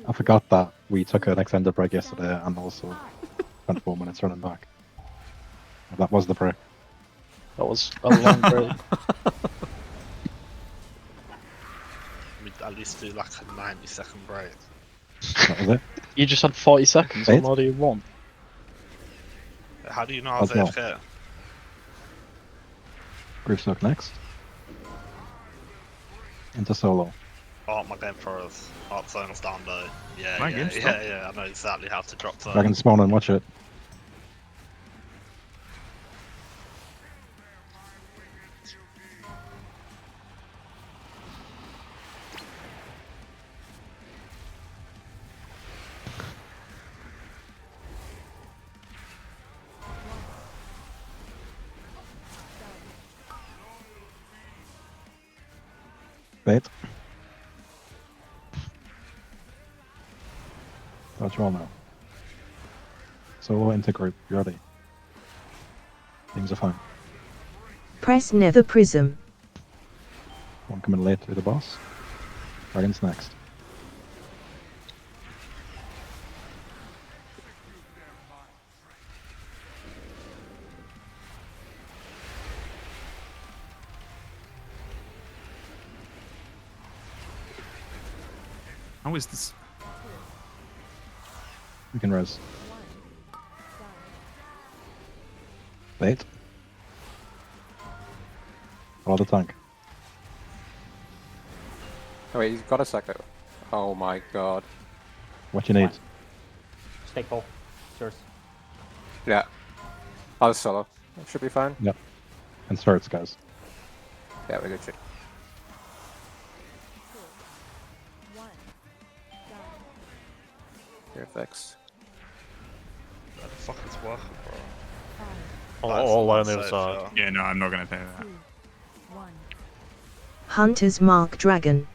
I forgot that we took an extended break yesterday and also spent 4 minutes running back. That was the break. That was a long break. We'd at least do like a 90-second break. That was it. You just had 40 seconds. What Eight. more do you want? How do you know I was As well. AFK? Group stuck next. Into solo. Oh, my game froze. Oh, zone's down low. Yeah, My yeah, game yeah, stopped. yeah. I know exactly how to drop zone. Dragon spawn and watch it. Bait. Dodge roll now. Solo into group. You ready? Things are fine. Press Nether Prism. One coming late to the boss. Dragon's next. How is this? You can res. Bait. Follow the tank. Oh wait, he's got a second. Oh my god. What you need? Stake pole. It's yours. Yeah. I was solo. It should be fine. Yep. And starts, guys. Yeah, we're good shit. Here, fix. Where the fuck is working, bro? All on the other Safe, side. Yeah, no, I'm not gonna pay that. Hunter's Mark Dragon.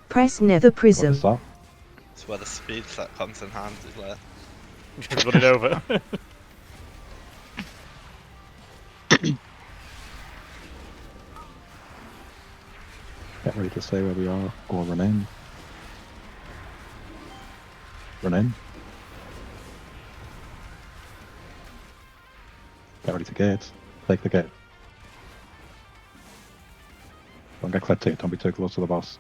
Press Nether Prism. What's that? It's where the speed set comes in handy there. Just run it over. Get ready to stay where we are, or run in. Run in. Get ready to gate. Take the gate. Don't get clipped here, don't be too close to the boss.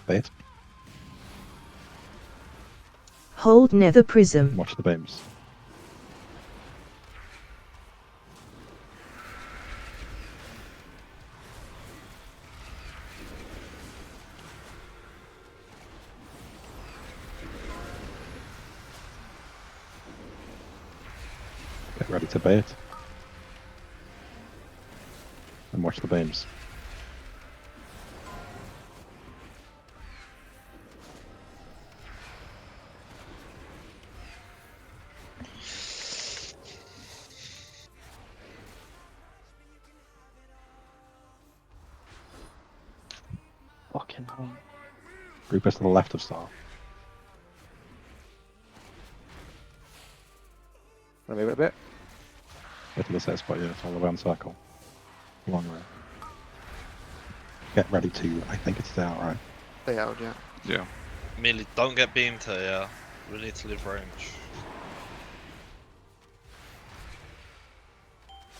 Bait. Hold Nether Prism. Watch the beams. Get ready to bait. And watch the beams. Fucking hell. Group is to the left of Star. Wanna move it a bit? Get to the set spot, yeah, it's all the way on circle. Long way. Get ready to, I think it's there, right? Stay out, yeah. Yeah. Merely don't get beamed here, yeah. We need to leave range.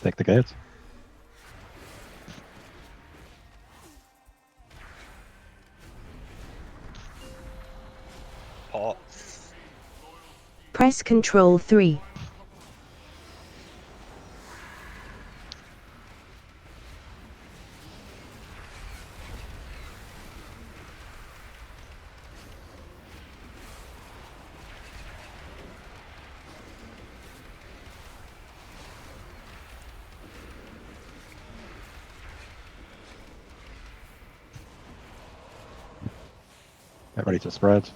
Take the gate. Pots. Press Ctrl 3. Get ready to spread.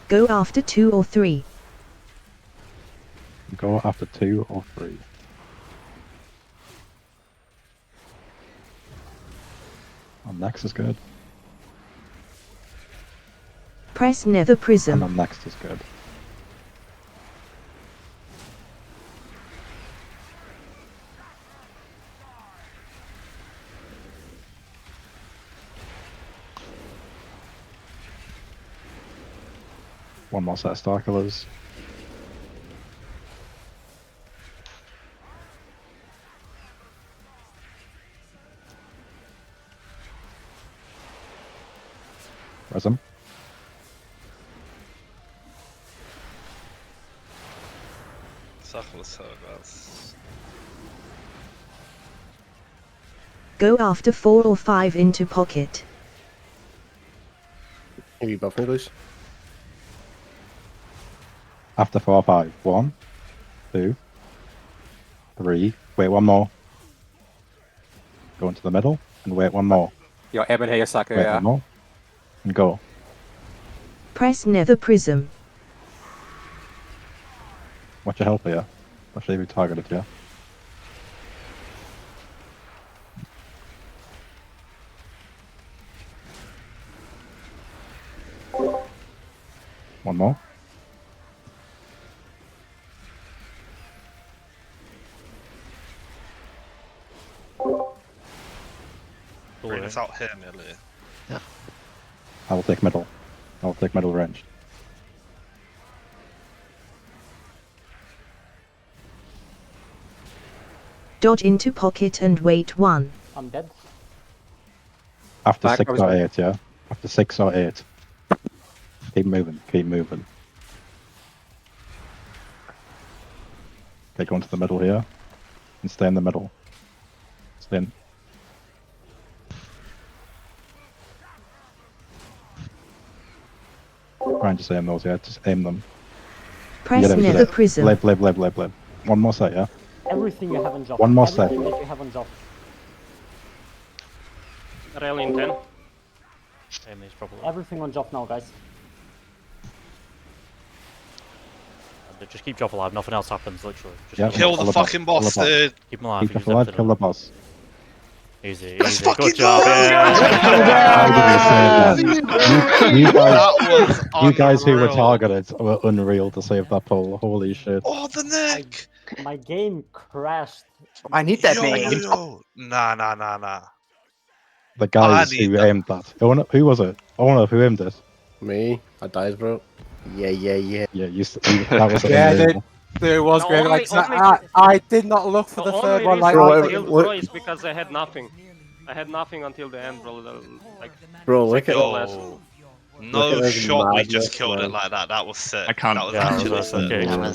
Go after 2 or 3. Go after 2 or 3. And next is good. Press Nether And Prism. then next is good. One more set of Star Killers. Resin. Circle guys. Go after 4 or 5 into pocket. Can you buff me, please? After 4 or 5. 1, 2, 3. Wait, one more. Go into the middle and wait one more. You're aiming here, Saka, Wait yeah. one more. And go. Press Nether Prism. Watch your health here. Especially if you targeted, yeah. One more. Bring us out here, nearly. I will take middle. I will take middle range. Dodge into pocket and wait 1. I'm dead. After Back, 6 I was or like- 8, yeah? After 6 or 8. Keep moving, keep moving. Okay, go into the middle here. And stay in the middle. Stay in. Try and just aim those, yeah? Just aim them. Press Yeah, there we go. Nether Prism. Blib. One more set, yeah? Everything you have on Joff. One more set. Everything that you have on Joff. Rally in 10. Aim these properly. Everything on Joff now, guys. Just keep Joff alive, nothing else happens, literally. Just Yeah. keep, Kill Kill the the boss, fucking kill the boss, boss. dude. keep him alive. Keep the use flood, everything. kill the boss. Easy, Let's easy. fucking Good go! job, How did you say that? You guys who were unreal. targeted were unreal to save that pull. Holy shit. Oh, the neck! My game crashed. I need that Yo, man. yo, yo. Nah. The guys need who that. aimed that. Who was it? I want to know who aimed it. Me? I died, bro. Yeah. Yeah, that was Yeah, unreal. There was No, great. only- Like, only- I did not look for the third one. Like, Bro, I killed what- Bro is because I had nothing. I had nothing until the end, bro. Like, Bro, look at Yo. Yo. Look No at this shot we madness, just killed it man. like that. That was sick. I can't- That was Yeah, actually that's sick. okay. Unreal.